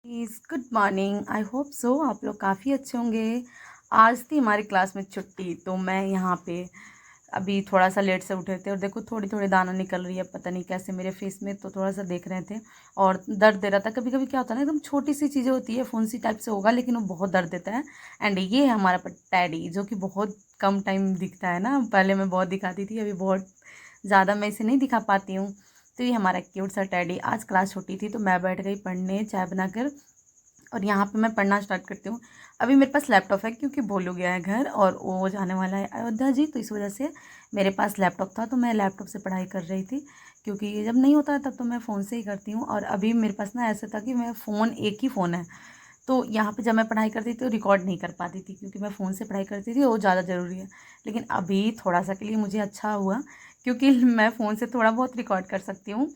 Please good morning. I hope so आप लोग काफ़ी अच्छे होंगे। आज थी हमारी क्लास में छुट्टी, तो मैं यहाँ पे अभी थोड़ा सा लेट से उठे थे और देखो थोड़ी थोड़ी दाना निकल रही है, पता नहीं कैसे मेरे फेस में, तो थोड़ा सा देख रहे थे और दर्द दे रहा था। कभी कभी क्या होता है ना, एकदम छोटी सी चीज़ें होती है, फुंसी टाइप से होगा लेकिन वो बहुत दर्द देता है। एंड ये है हमारा टैडी, जो कि बहुत कम टाइम दिखता है ना, पहले मैं बहुत दिखाती थी, अभी बहुत ज़्यादा मैं इसे नहीं दिखा पाती हूँ। तो ये हमारा क्यूट सा टैडी। आज क्लास छुट्टी थी तो मैं बैठ गई पढ़ने चाय बनाकर, और यहाँ पे मैं पढ़ना स्टार्ट करती हूँ। अभी मेरे पास लैपटॉप है क्योंकि भोलू गया है घर और वो जाने वाला है अयोध्या जी, तो इस वजह से मेरे पास लैपटॉप था, तो मैं लैपटॉप से पढ़ाई कर रही थी। क्योंकि जब नहीं होता है तब तो मैं फ़ोन से ही करती हूँ, और अभी मेरे पास ना ऐसा था कि मैं फ़ोन, एक ही फ़ोन है, तो यहाँ पे जब मैं पढ़ाई करती थी तो रिकॉर्ड नहीं कर पाती थी क्योंकि मैं फ़ोन से पढ़ाई करती थी, वो ज़्यादा ज़रूरी है। लेकिन अभी थोड़ा सा के लिए मुझे अच्छा हुआ क्योंकि मैं फ़ोन से थोड़ा बहुत रिकॉर्ड कर सकती हूँ,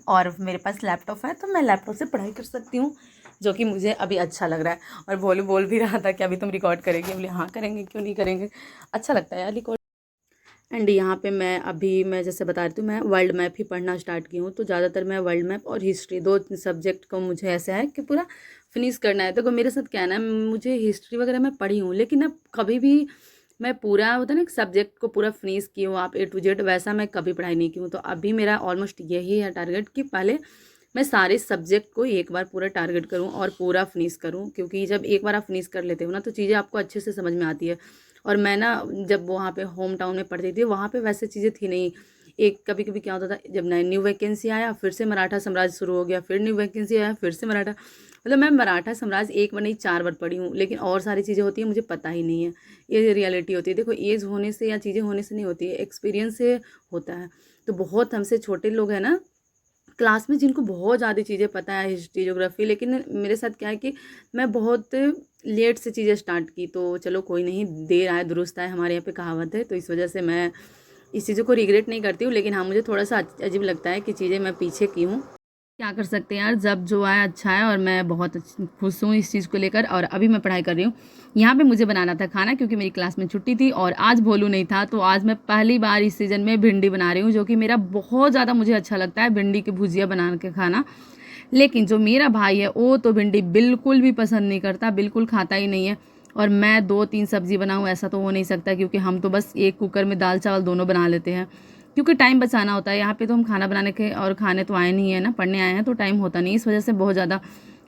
और मेरे पास लैपटॉप है तो मैं लैपटॉप से पढ़ाई कर सकती हूँ, जो कि मुझे अभी अच्छा लग रहा है। और बोल बोल भी रहा था कि अभी तुम रिकॉर्ड करेंगे, बोले हाँ करेंगे, क्यों नहीं करेंगे, अच्छा लगता है यार रिकॉर्ड। एंड यहाँ पे मैं जैसे बता रही थी, मैं वर्ल्ड मैप ही पढ़ना स्टार्ट की हूँ, तो ज़्यादातर मैं वर्ल्ड मैप और हिस्ट्री, दो सब्जेक्ट को मुझे ऐसा है कि पूरा फिनिश करना है। तो मेरे साथ क्या है ना, मुझे हिस्ट्री वगैरह मैं पढ़ी हूँ, लेकिन अब कभी भी मैं पूरा होता है ना, एक सब्जेक्ट को पूरा फिनिश की हूँ, आप A to Z वैसा मैं कभी पढ़ाई नहीं की हूँ। तो अभी मेरा ऑलमोस्ट यही है टारगेट कि पहले मैं सारे सब्जेक्ट को एक बार पूरा टारगेट करूँ और पूरा फिनिश करूँ, क्योंकि जब एक बार आप फिनिश कर लेते हो ना तो चीज़ें आपको अच्छे से समझ में आती है। और मैं ना, जब वहाँ पे होम टाउन में पढ़ती थी, वहाँ पे वैसे चीज़ें थी नहीं। एक कभी कभी क्या होता था, जब नया न्यू वैकेंसी आया फिर से मराठा साम्राज्य शुरू हो गया, फिर न्यू वैकेंसी आया फिर से मराठा, मतलब मैं मराठा साम्राज्य एक बार नहीं 4 बार पढ़ी हूँ, लेकिन और सारी चीज़ें होती हैं मुझे पता ही नहीं है। ये रियलिटी होती है, देखो एज होने से या चीज़ें होने से नहीं होती है, एक्सपीरियंस से होता है। तो बहुत हमसे छोटे लोग हैं ना क्लास में, जिनको बहुत ज़्यादा चीज़ें पता है, हिस्ट्री ज्योग्राफी, लेकिन मेरे साथ क्या है कि मैं बहुत लेट से चीज़ें स्टार्ट की। तो चलो कोई नहीं, देर आए दुरुस्त आए, हमारे यहाँ पे कहावत है, तो इस वजह से मैं इस चीज़ों को रिग्रेट नहीं करती हूँ। लेकिन हाँ, मुझे थोड़ा सा अजीब लगता है कि चीज़ें मैं पीछे की हूँ। क्या कर सकते हैं यार, जब जो आया अच्छा है, और मैं बहुत खुश हूँ इस चीज़ को लेकर। और अभी मैं पढ़ाई कर रही हूँ। यहाँ पे मुझे बनाना था खाना, क्योंकि मेरी क्लास में छुट्टी थी और आज भोलू नहीं था, तो आज मैं पहली बार इस सीज़न में भिंडी बना रही हूँ, जो कि मेरा बहुत ज़्यादा मुझे अच्छा लगता है, भिंडी की भुजिया बना के खाना। लेकिन जो मेरा भाई है वो तो भिंडी बिल्कुल भी पसंद नहीं करता, बिल्कुल खाता ही नहीं है। और मैं 2-3 सब्जी बनाऊँ ऐसा तो हो नहीं सकता, क्योंकि हम तो बस एक कुकर में दाल चावल दोनों बना लेते हैं, क्योंकि टाइम बचाना होता है। यहाँ पे तो हम खाना बनाने के और खाने तो आए नहीं है ना, पढ़ने आए हैं, तो टाइम होता नहीं, इस वजह से बहुत ज़्यादा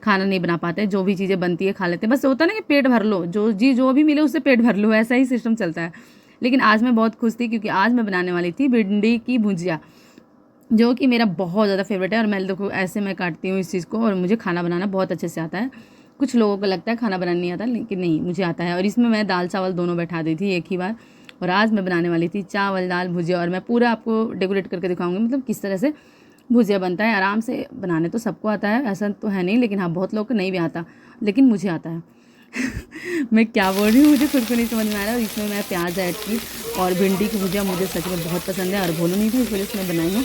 खाना नहीं बना पाते। जो भी चीज़ें बनती है खा लेते हैं, बस होता है ना कि पेट भर लो, जो भी मिले उससे पेट भर लो, ऐसा ही सिस्टम चलता है। लेकिन आज मैं बहुत खुश थी क्योंकि आज मैं बनाने वाली थी भिंडी की भुजिया, जो कि मेरा बहुत ज़्यादा फेवरेट है। और मैं देखो ऐसे मैं काटती हूँ इस चीज़ को, और मुझे खाना बनाना बहुत अच्छे से आता है। कुछ लोगों को लगता है खाना बनाना नहीं आता, लेकिन नहीं, मुझे आता है। और इसमें मैं दाल चावल दोनों बैठा दी थी एक ही बार। और आज मैं बनाने वाली थी चावल दाल भुजिया, और मैं पूरा आपको डेकोरेट करके दिखाऊंगी, मतलब किस तरह से भुजिया बनता है। आराम से बनाने तो सबको आता है, ऐसा तो है नहीं, लेकिन हाँ बहुत लोग को नहीं भी आता, लेकिन मुझे आता है। मैं क्या बोल रही हूँ, मुझे खुद को नहीं समझ में आ रहा है। और इसमें मैं प्याज ऐड की, और भिंडी की भुजिया मुझे सच में बहुत पसंद है, और भोलू नहीं था इस वजह से मैं बनाई हूँ।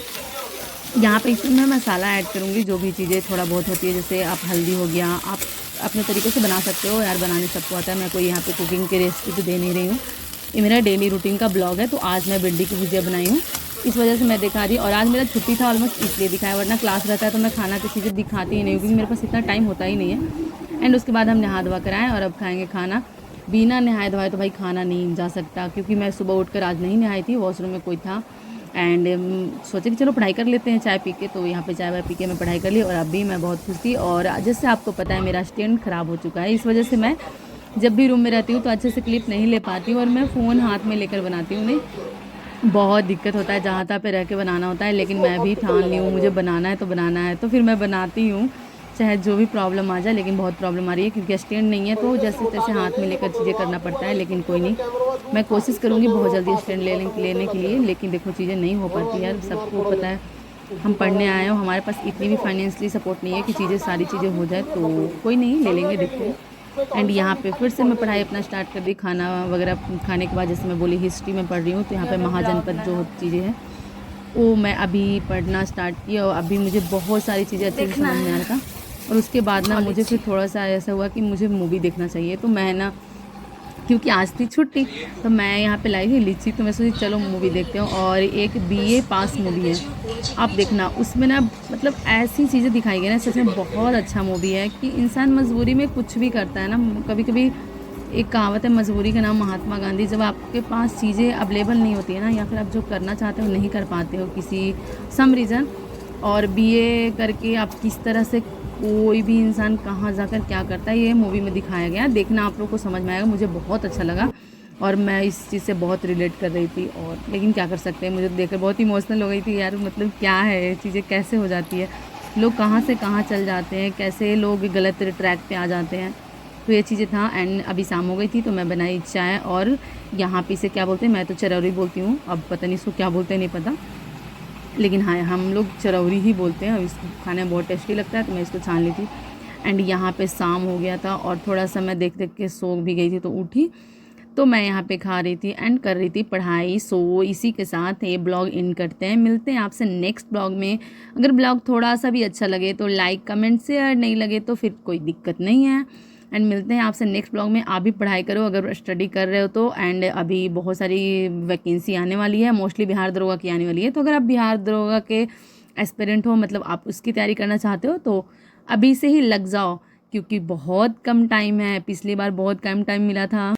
यहाँ पे इसमें मैं मसाला ऐड करूँगी, जो भी चीज़ें थोड़ा बहुत होती है, जैसे आप हल्दी हो गया, आप अपने तरीके से बना सकते हो यार, बनाने सबको आता है। मैं कोई यहाँ पे कुकिंग की रेसिपी तो दे नहीं रही हूँ, ये मेरा डेली रूटीन का ब्लॉग है। तो आज मैं भिंडी की भुजिया बनाई हूँ, इस वजह से मैं दिखा रही हूँ। और आज मेरा छुट्टी था ऑलमोस्ट, इसलिए दिखाया, वरना क्लास रहता है तो मैं खाना की चीज़ें दिखाती ही नहीं हूँ, क्योंकि मेरे पास इतना टाइम होता ही नहीं है। एंड उसके बाद हम नहा धोवा कर आए और अब खाएँगे खाना। बिना नहाए धोए तो भाई खाना नहीं जा सकता, क्योंकि मैं सुबह उठकर आज नहीं नहाई थी, वॉशरूम में कोई था। एंड सोचे कि चलो पढ़ाई कर लेते हैं चाय पी के, तो यहाँ पे चाय वाय पी के मैं पढ़ाई कर ली। और अभी मैं बहुत खुश थी। और जैसे आपको पता है मेरा स्टैंड ख़राब हो चुका है, इस वजह से मैं जब भी रूम में रहती हूँ तो अच्छे से क्लिप नहीं ले पाती हूँ, और मैं फ़ोन हाथ में लेकर बनाती हूँ। नहीं, बहुत दिक्कत होता है, जहाँ तहाँ पे रह के बनाना होता है। लेकिन मैं भी ठान ली हूँ, मुझे बनाना है तो बनाना है, तो फिर मैं बनाती हूँ, चाहे जो भी प्रॉब्लम आ जाए। लेकिन बहुत प्रॉब्लम आ रही है क्योंकि स्टैंड नहीं है, तो जैसे तैसे हाथ में लेकर चीज़ें करना पड़ता है। लेकिन कोई नहीं, मैं कोशिश करूँगी बहुत जल्दी स्टैंड लेने के लिए। लेकिन देखो चीज़ें नहीं हो पाती यार, सबको पता है हम पढ़ने आए हो, हमारे पास इतनी भी फाइनेंशियली सपोर्ट नहीं है कि सारी चीज़ें हो जाए। तो कोई नहीं, ले लेंगे, देखते हैं। एंड यहाँ पे फिर से मैं पढ़ाई अपना स्टार्ट कर दी, खाना वगैरह खाने के बाद। जैसे मैं बोली हिस्ट्री में पढ़ रही हूँ, तो यहाँ पे महाजनपद जो चीज़ें हैं वो मैं अभी पढ़ना स्टार्ट किया, और अभी मुझे बहुत सारी चीज़ें अच्छे से समझ में आ रहा था। और उसके बाद ना मुझे फिर थोड़ा सा ऐसा हुआ कि मुझे मूवी देखना चाहिए, तो मैं ना क्योंकि आज थी छुट्टी। तो मैं यहाँ पे लाई थी लीची, तो मैं सोची चलो मूवी देखते हो। और एक बीए पास मूवी है, आप देखना। उसमें ना मतलब ऐसी चीज़ें दिखाई गई ना, सच में बहुत अच्छा मूवी है कि इंसान मजबूरी में कुछ भी करता है ना। कभी कभी एक कहावत है, मजबूरी का नाम महात्मा गांधी। जब आपके पास चीज़ें अवेलेबल नहीं होती है ना, या फिर आप जो करना चाहते हो नहीं कर पाते हो किसी सम रीज़न, और बीए करके आप किस तरह से कोई भी इंसान कहाँ जाकर क्या करता है, ये मूवी में दिखाया गया। देखना, आप लोग को समझ में आएगा। मुझे बहुत अच्छा लगा और मैं इस चीज़ से बहुत रिलेट कर रही थी। और लेकिन क्या कर सकते हैं, मुझे देखकर बहुत इमोशनल हो गई थी यार। मतलब क्या है ये चीज़ें, कैसे हो जाती है, लोग कहाँ से कहाँ चल जाते हैं, कैसे लोग गलत ट्रैक पे आ जाते हैं। तो ये चीज़ें था। एंड अभी शाम हो गई थी तो मैं बनाई चाय, और यहाँ पे इसे क्या बोलते हैं, मैं तो चरौरी बोलती हूँ, अब पता नहीं इसको क्या बोलते हैं, नहीं पता, लेकिन हाँ हम लोग चरौरी ही बोलते हैं। और इसको खाने में बहुत टेस्टी लगता है, तो मैं इसको छान ली थी। एंड यहाँ पे शाम हो गया था और थोड़ा सा मैं देख देख के सो भी गई थी, तो उठी तो मैं यहाँ पे खा रही थी एंड कर रही थी पढ़ाई। सो इसी के साथ ये ब्लॉग इन करते हैं। मिलते हैं आपसे नेक्स्ट ब्लॉग में। अगर ब्लॉग थोड़ा सा भी अच्छा लगे तो लाइक कमेंट शेयर, नहीं लगे तो फिर कोई दिक्कत नहीं है। एंड मिलते हैं आपसे नेक्स्ट ब्लॉग में। आप भी पढ़ाई करो अगर स्टडी कर रहे हो तो। एंड अभी बहुत सारी वैकेंसी आने वाली है, मोस्टली बिहार दरोगा की आने वाली है। तो अगर आप बिहार दरोगा के एस्पिरेंट हो, मतलब आप उसकी तैयारी करना चाहते हो, तो अभी से ही लग जाओ, क्योंकि बहुत कम टाइम है। पिछली बार बहुत कम टाइम मिला था।